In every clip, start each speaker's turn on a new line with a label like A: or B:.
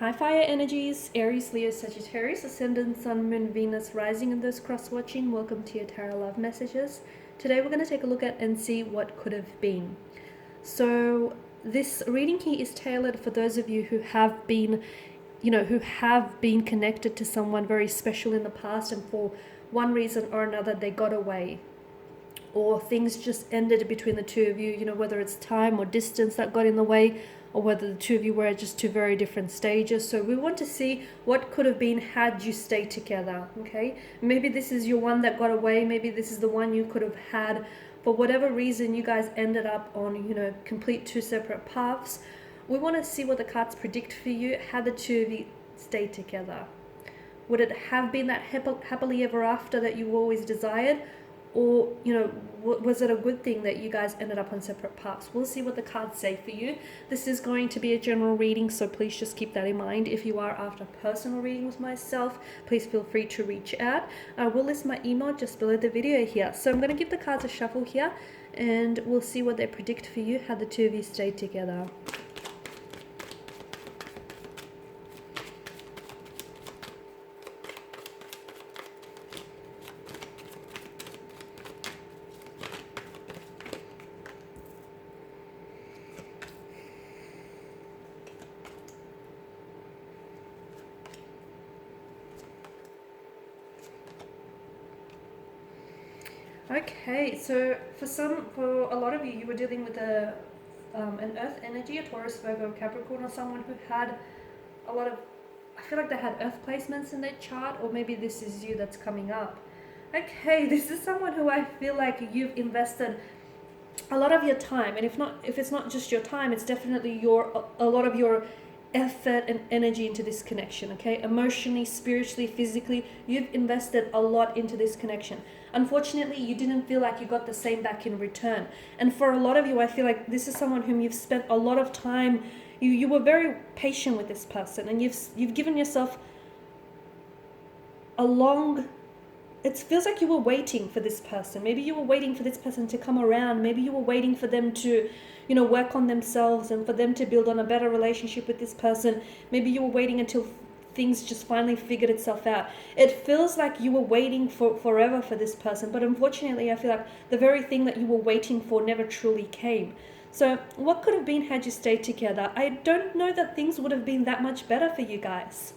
A: Hi fire energies, Aries, Leo, Sagittarius, Ascendant, Sun, Moon, Venus, Rising, and those cross-watching. Welcome to your Tarot Love Messages. Today we're going to take a look at and see what could have been. So this reading here is tailored for those of you who have been, who have been connected to someone very special in the past, and for one reason or another they got away. Or things just ended between the two of you, whether it's time or distance that got in the way, or whether the two of you were at just two very different stages. So we want to see what could have been had you stayed together, okay? Maybe this is your one that got away. Maybe this is the one you could have had. For whatever reason, you guys ended up on, complete two separate paths. We want to see what the cards predict for you, how the two of you stayed together. Would it have been that happily ever after that you always desired? Or, was it a good thing that you guys ended up on separate paths? We'll see what the cards say for you. This is going to be a general reading, so please just keep that in mind. If you are after a personal reading with myself, please feel free to reach out. I will list my email just below the video here. So I'm going to give the cards a shuffle here, and we'll see what they predict for you, how the two of you stay together. Okay, so for a lot of you were dealing with an earth energy, a Taurus, Virgo, Capricorn, or someone who had a lot of, I feel like they had earth placements in their chart, or maybe this is you that's coming up. Okay, this is someone who I feel like you've invested a lot of your time, and if it's not just your time, it's definitely a lot of your effort and energy into this connection, okay? Emotionally, spiritually, physically, you've invested a lot into this connection. Unfortunately, you didn't feel like you got the same back in return. And for a lot of you, I feel like this is someone whom you've spent a lot of time, you were very patient with this person, and you've given yourself a long, it feels like you were waiting for this person. Maybe you were waiting for this person to come around. Maybe you were waiting for them to, work on themselves and for them to build on a better relationship with this person. Maybe you were waiting until things just finally figured itself out. It feels like you were waiting for forever for this person, but unfortunately I feel like the very thing that you were waiting for never truly came. So what could have been had you stayed together? I don't know that things would have been that much better for you guys.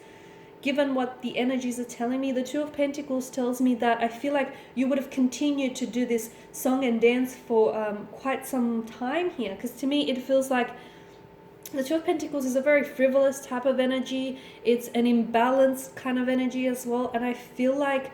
A: Given what the energies are telling me, the Two of Pentacles tells me that I feel like you would have continued to do this song and dance for quite some time here. Because to me, it feels like the Two of Pentacles is a very frivolous type of energy. It's an imbalanced kind of energy as well. And I feel like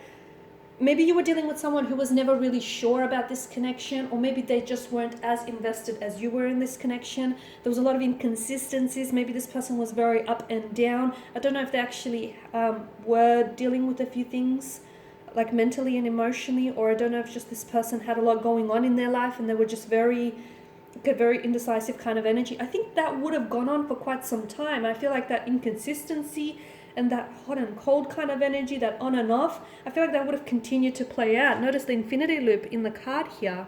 A: maybe you were dealing with someone who was never really sure about this connection, or maybe they just weren't as invested as you were in this connection. There was a lot of inconsistencies. Maybe this person was very up and down. I don't know if they actually were dealing with a few things, like mentally and emotionally, or I don't know if just this person had a lot going on in their life and they were just very indecisive kind of energy. I think that would have gone on for quite some time. I feel like that inconsistency and that hot and cold kind of energy, that on and off, I feel like that would have continued to play out. Notice the infinity loop in the card here.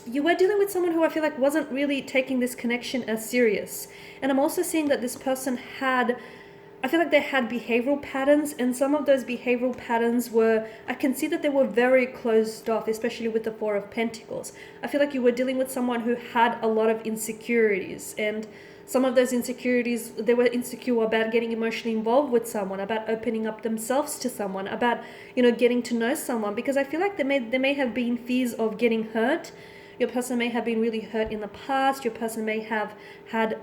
A: You were dealing with someone who I feel like wasn't really taking this connection as serious. And I'm also seeing that this person I feel like they had behavioral patterns, and some of those behavioral patterns I can see that they were very closed off, especially with the Four of Pentacles. I feel like you were dealing with someone who had a lot of insecurities, and some of those insecurities, they were insecure about getting emotionally involved with someone, about opening up themselves to someone, about, getting to know someone, because I feel like there may have been fears of getting hurt. Your person may have been really hurt in the past. Your person may have had,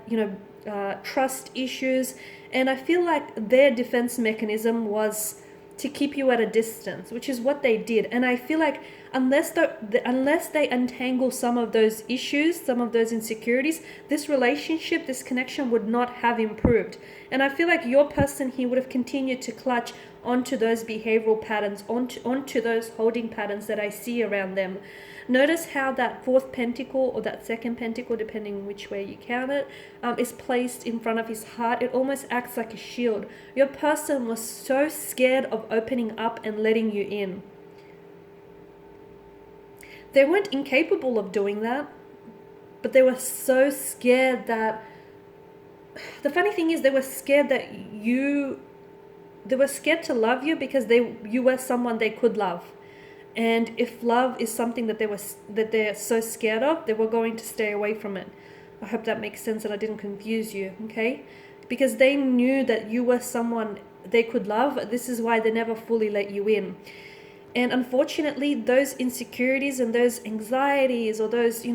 A: trust issues. And I feel like their defense mechanism was to keep you at a distance, which is what they did. And I feel like unless they untangle some of those issues, some of those insecurities, this relationship, this connection would not have improved. And I feel like your person here would have continued to clutch onto those behavioral patterns, onto those holding patterns that I see around them. Notice how that fourth pentacle, or that second pentacle, depending which way you count it, is placed in front of his heart. It almost acts like a shield. Your person was so scared of opening up and letting you in. They weren't incapable of doing that, but they were so scared that the funny thing is they were scared that they were scared to love you because you were someone they could love. And if love is something that they're so scared of, they were going to stay away from it. I hope that makes sense and I didn't confuse you, okay? Because they knew that you were someone they could love. This is why they never fully let you in. And unfortunately, those insecurities and those anxieties or those,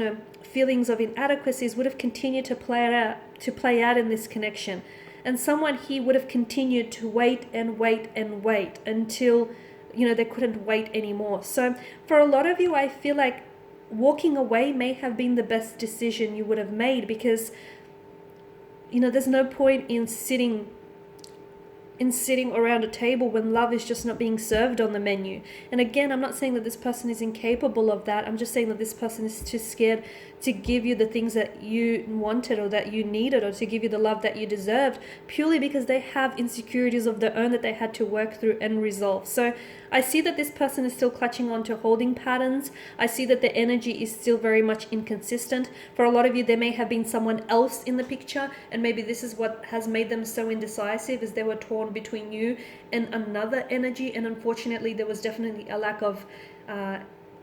A: feelings of inadequacies would have continued to play out in this connection. And someone here would have continued to wait and wait and wait until they couldn't wait anymore. So for a lot of you, I feel like walking away may have been the best decision you would have made, because there's no point in sitting around a table when love is just not being served on the menu. And again, I'm not saying that this person is incapable of that. I'm just saying that this person is too scared to give you the things that you wanted or that you needed, or to give you the love that you deserved, purely because they have insecurities of their own that they had to work through and resolve. So I see that this person is still clutching on to holding patterns. I see that the energy is still very much inconsistent. For a lot of you, there may have been someone else in the picture, and maybe this is what has made them so indecisive, as they were torn between you and another energy. And unfortunately, there was definitely a lack of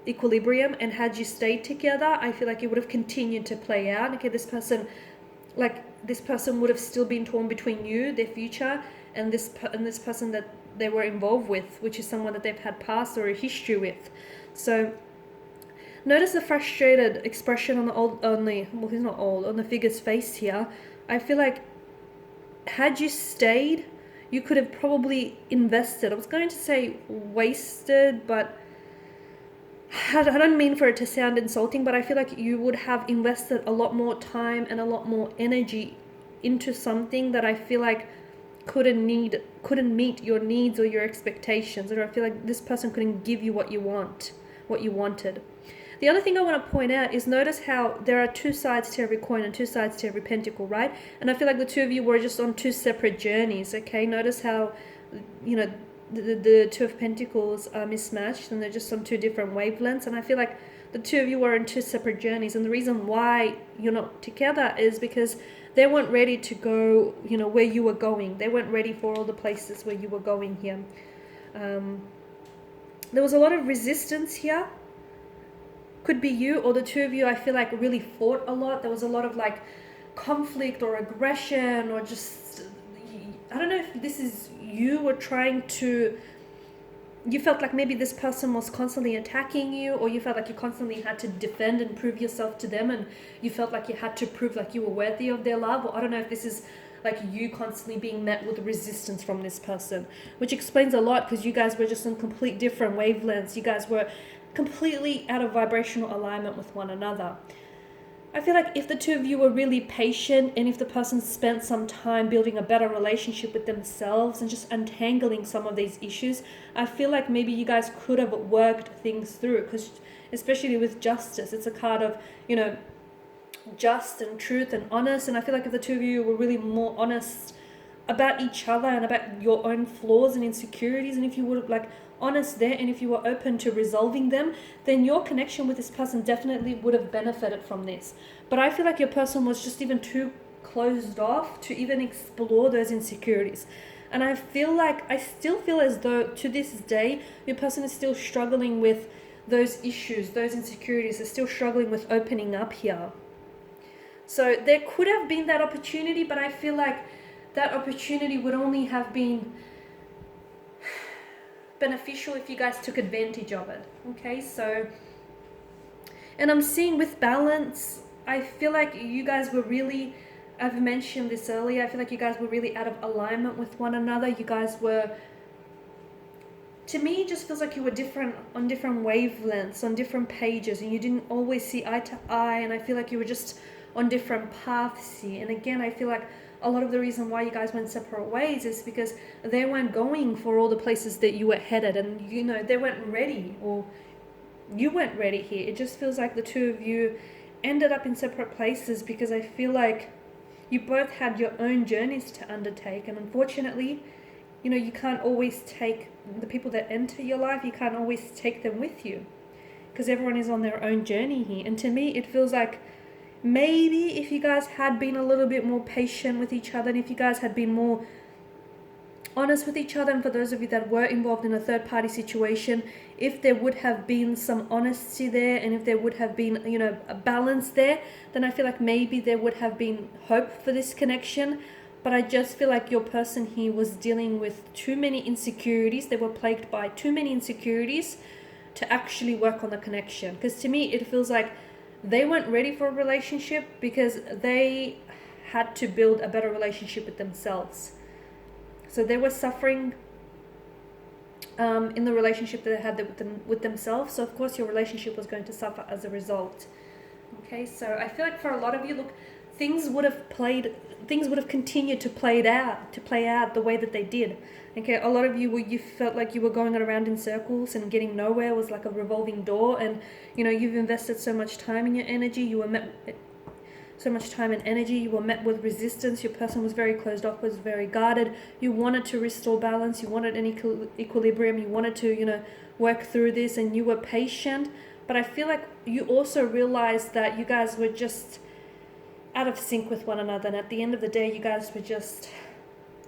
A: equilibrium, and had you stayed together, I feel like it would have continued to play out. Okay, this person would have still been torn between you, their future, and this person that they were involved with, which is someone that they've had past or a history with. So notice the frustrated expression on the figure's face here. I feel like had you stayed, you could have probably invested. I was going to say wasted, but I don't mean for it to sound insulting, but I feel like you would have invested a lot more time and a lot more energy into something that I feel like couldn't meet your needs or your expectations, or I feel like this person couldn't give you what you wanted. The other thing I want to point out is, notice how there are two sides to every coin and two sides to every pentacle, right? And I feel like the two of you were just on two separate journeys, okay? Notice how, the two of pentacles are mismatched and they're just on two different wavelengths. And I feel like the two of you are on two separate journeys. And the reason why you're not together is because they weren't ready to go, where you were going. They weren't ready for all the places where you were going here. There was a lot of resistance here. Could be you or the two of you, I feel like, really fought a lot. There was a lot of conflict or aggression, or just, I don't know if this is you were you felt like maybe this person was constantly attacking you, or you felt like you constantly had to defend and prove yourself to them, and you felt like you had to prove like you were worthy of their love. Or I don't know if this is like you constantly being met with resistance from this person, which explains a lot, because you guys were just on complete different wavelengths. You guys were completely out of vibrational alignment with one another. I feel like if the two of you were really patient, and if the person spent some time building a better relationship with themselves and just untangling some of these issues, I feel like maybe you guys could have worked things through. Because especially with justice, it's a card of, just and truth and honest. And I feel like if the two of you were really more honest about each other and about your own flaws and insecurities, and if you would have honest there, and if you were open to resolving them, then your connection with this person definitely would have benefited from this. But I feel like your person was just even too closed off to even explore those insecurities. And I still feel as though to this day your person is still struggling with those issues, those insecurities. They're still struggling with opening up here. So there could have been that opportunity, but I feel like that opportunity would only have been beneficial if you guys took advantage of it. Okay, so, and I'm seeing with balance, I feel like you guys were really, I've mentioned this earlier, I feel like you guys were really out of alignment with one another. You guys were, to me, it just feels like you were on different wavelengths, on different pages, and you didn't always see eye to eye. And I feel like you were just on different paths here. And again, I feel like a lot of the reason why you guys went separate ways is because they weren't going for all the places that you were headed, and they weren't ready, or you weren't ready here. It just feels like the two of you ended up in separate places, because I feel like you both had your own journeys to undertake. And unfortunately, you can't always take the people that enter your life, you can't always take them with you, because everyone is on their own journey here. And to me, it feels like maybe if you guys had been a little bit more patient with each other, and if you guys had been more honest with each other, and for those of you that were involved in a third party situation, if there would have been some honesty there, and if there would have been, you know, a balance there, then I feel like maybe there would have been hope for this connection. But I just feel like your person here was dealing with too many insecurities. They were plagued by too many insecurities to actually work on the connection. Because to me, it feels like they weren't ready for a relationship because they had to build a better relationship with themselves. So they were suffering in the relationship that they had with themselves. So of course your relationship was going to suffer as a result. Okay, so I feel like for a lot of you, look, things would have continued to play out the way that they did. Okay, a lot of you felt like you were going around in circles and getting nowhere. It was like a revolving door, and you know, you've invested so much time in your energy, you were met so much time and energy, you were met with resistance. Your person was very closed off, was very guarded. You wanted to restore balance, you wanted an equilibrium, you wanted to, you know, work through this, and you were patient. But I feel like you also realized that you guys were just out of sync with one another, and at the end of the day you guys were just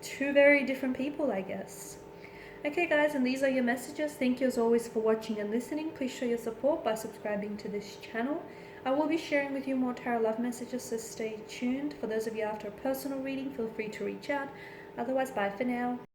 A: two very different people, I guess. Okay guys, and these are your messages. Thank you as always for watching and listening. Please show your support by subscribing to this channel. I will be sharing with you more tarot love messages, so stay tuned. For those of you after a personal reading, feel free to reach out. Otherwise, bye for now.